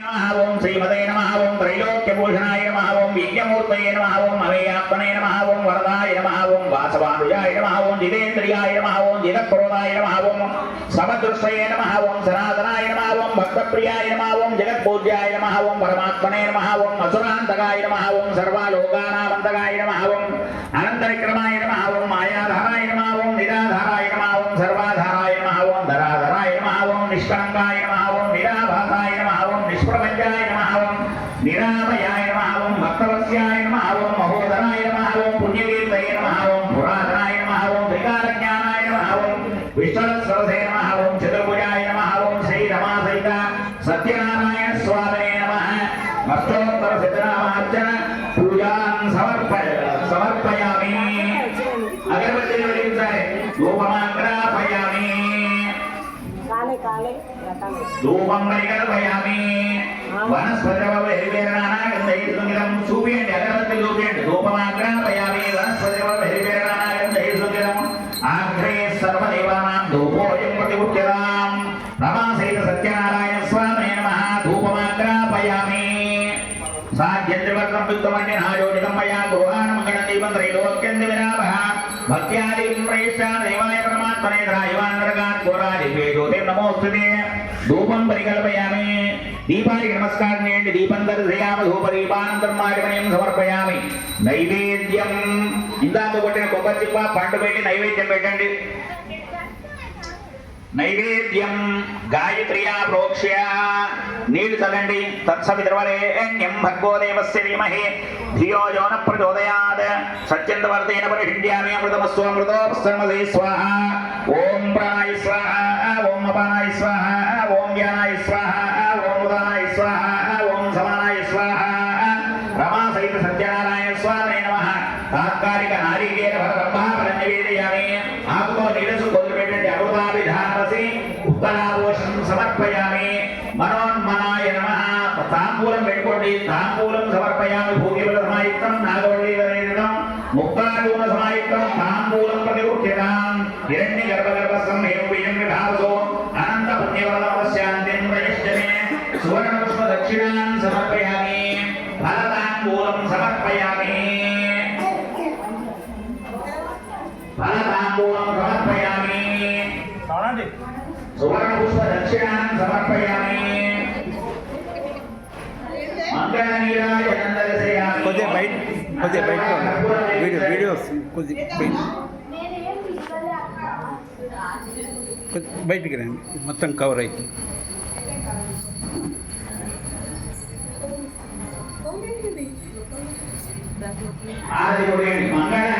ఓం శ్రీమతే నమః ఓం త్రైలోక్యభూషణాయ నమః ఓం విజ్ఞమూర్తయే నమః ఓం అవేయాత్మనే నమః ఓం వరదాయ నమః ఓం వాసవానుజాయ నమః ఓం జితేంద్రియాయ నమః ఓం జితక్రోధాయ నమః ఓం సమదృష్టయే నమః ఓం సనాతనాయ నమః ఓం భక్తప్రియాయ నమః ఓం జగత్పూజ్యాయ నమః ఓం పరమాత్మనే నమః ఓం అసురాంతకాయ నమః ఓం సర్వలోకానామంతకాయ నమః ఓం అనంతవిక్రమాయ నమః ఓం మాయాధారాయ నమః ఓం నిరాధారాయ నమః ఓం సర్వాధారాయ నమః ఓం ధరాధరాయ నమః ఓం నిష్కళంకాయ నమః ఓం నిరాభాసాయ నమః ఓం నిష్ప్రపంచాయ నమః ఓం నిరామయాయ నమః ఓం భక్తవత్స్యాయ నమః ఓం మహోదరాయ నమః ఓం పుణ్యకీర్తయే నమః ఓం పురాతనాయ నమః ఓం త్రికాలజ్ఞానాయ నమః ఓం విష్ణుస్వరసే నమః ఓం చతుర్భుజాయ నమః ఓం శ్రీ రమాసహిత సత్యనారాయణ స్వామినే నమః అష్టోత్తర సిద్ధనామార్చన పూజాం సమర్పయామి అగరబత్తి వెలిగించాలి ధూపమాగ్రాపయామి ధూపం పరిగణపయామి వనస్పతిరవహరివేరణాగంధైర్సుంగిరం చూపియండి అగరబత్తి చూపియండి ధూపమాగ్రాపయామి వనస్పతిరవహరివేరణాగంధైర్సుంగిరం ఆగ్రే సర్వదేవానాం ధూపోయం ప్రతిముఖ్యతాం రమాసహిత సత్యనారాయణ స్వామినే నమః ధూపమాగ్రాపయామి సాధ్యంత్రివర్గం యుక్తమన్య నాయోజితం మయా గృహాణ మంగళ దీపం త్రైలోక్యం విరామః భక్త్యాది ప్రవేశా దేవాయ పరమాత్మనే ద్రాయవానరగాన్ కోరాదిపే జ్యోతిర్ నమోస్తుతే ధూపం పరికల్పయామి దీపానికి నమస్కారం చేయండి దీపం దర్శయామి ధూప దీపానంతరం మారిమయం సమర్పయామి నైవేద్యం ఇందాక కొట్టిన కొబ్బరి చిప్ప పండు పెట్టి నైవేద్యం పెట్టండి నైవేద్యం గాయత్ర్యా ప్రోక్ష్య నీళ్లు చల్లండి తత్సవితర్వరేణ్యం భర్గో దేవస్య ధీమహి ధియో యో న ప్రచోదయాత్ సత్యంతవర్తేన పరిహిండ్యామి అమృతమస్సు అమృతోపస్తమసే స్వాహ ఓం ప్రాణాయ స్వాహ ఓం అపానాయ స్వాహ ఓం వ్యానాయ స్వాహ ఓం ఉదానాయ స్వాహ ఓం సమానాయ స్వాహ రమాసహిత సత్యనారాయణ స్వామినే నమః తాత్కాలిక నారీకేర బ్రహ్మాపరం నివేదయామి ఆత్మో నీరసు కొద్దిపెట్టండి అమృతాభిధానవసి ఉత్తరాభూషం సమర్పయామి మనోన్మనాయ నమః తాంబూలం పెట్టుకోండి తాంబూలం సమర్పయామి భూగిబల సమాయుక్తం నాగవల్లీవరేణం ముక్తాగూణ సమాయుక్తం తాంబూలం ప్రతివృక్షితాం హిరణ్య గర్భగర్భస్థం హేమబీజం విధావసో అనంత పుణ్యవరదమస్యాంతిం ప్రయశ్చమే సువర్ణ పుష్ప దక్షిణాం సమర్పయామి ఫలతాంబూలం సమర్పయామి ఫలతాంబూలం సమర్పయామి సువర్ణ పుష్ప దక్షిణాం సమర్పయామి మంగళనీరాజనందరసేయామి కొద్దిగా బయట వీడియో కొద్దిగా బయటికి రండి మొత్తం కవర్ అవుతుంది ఆది మంగళ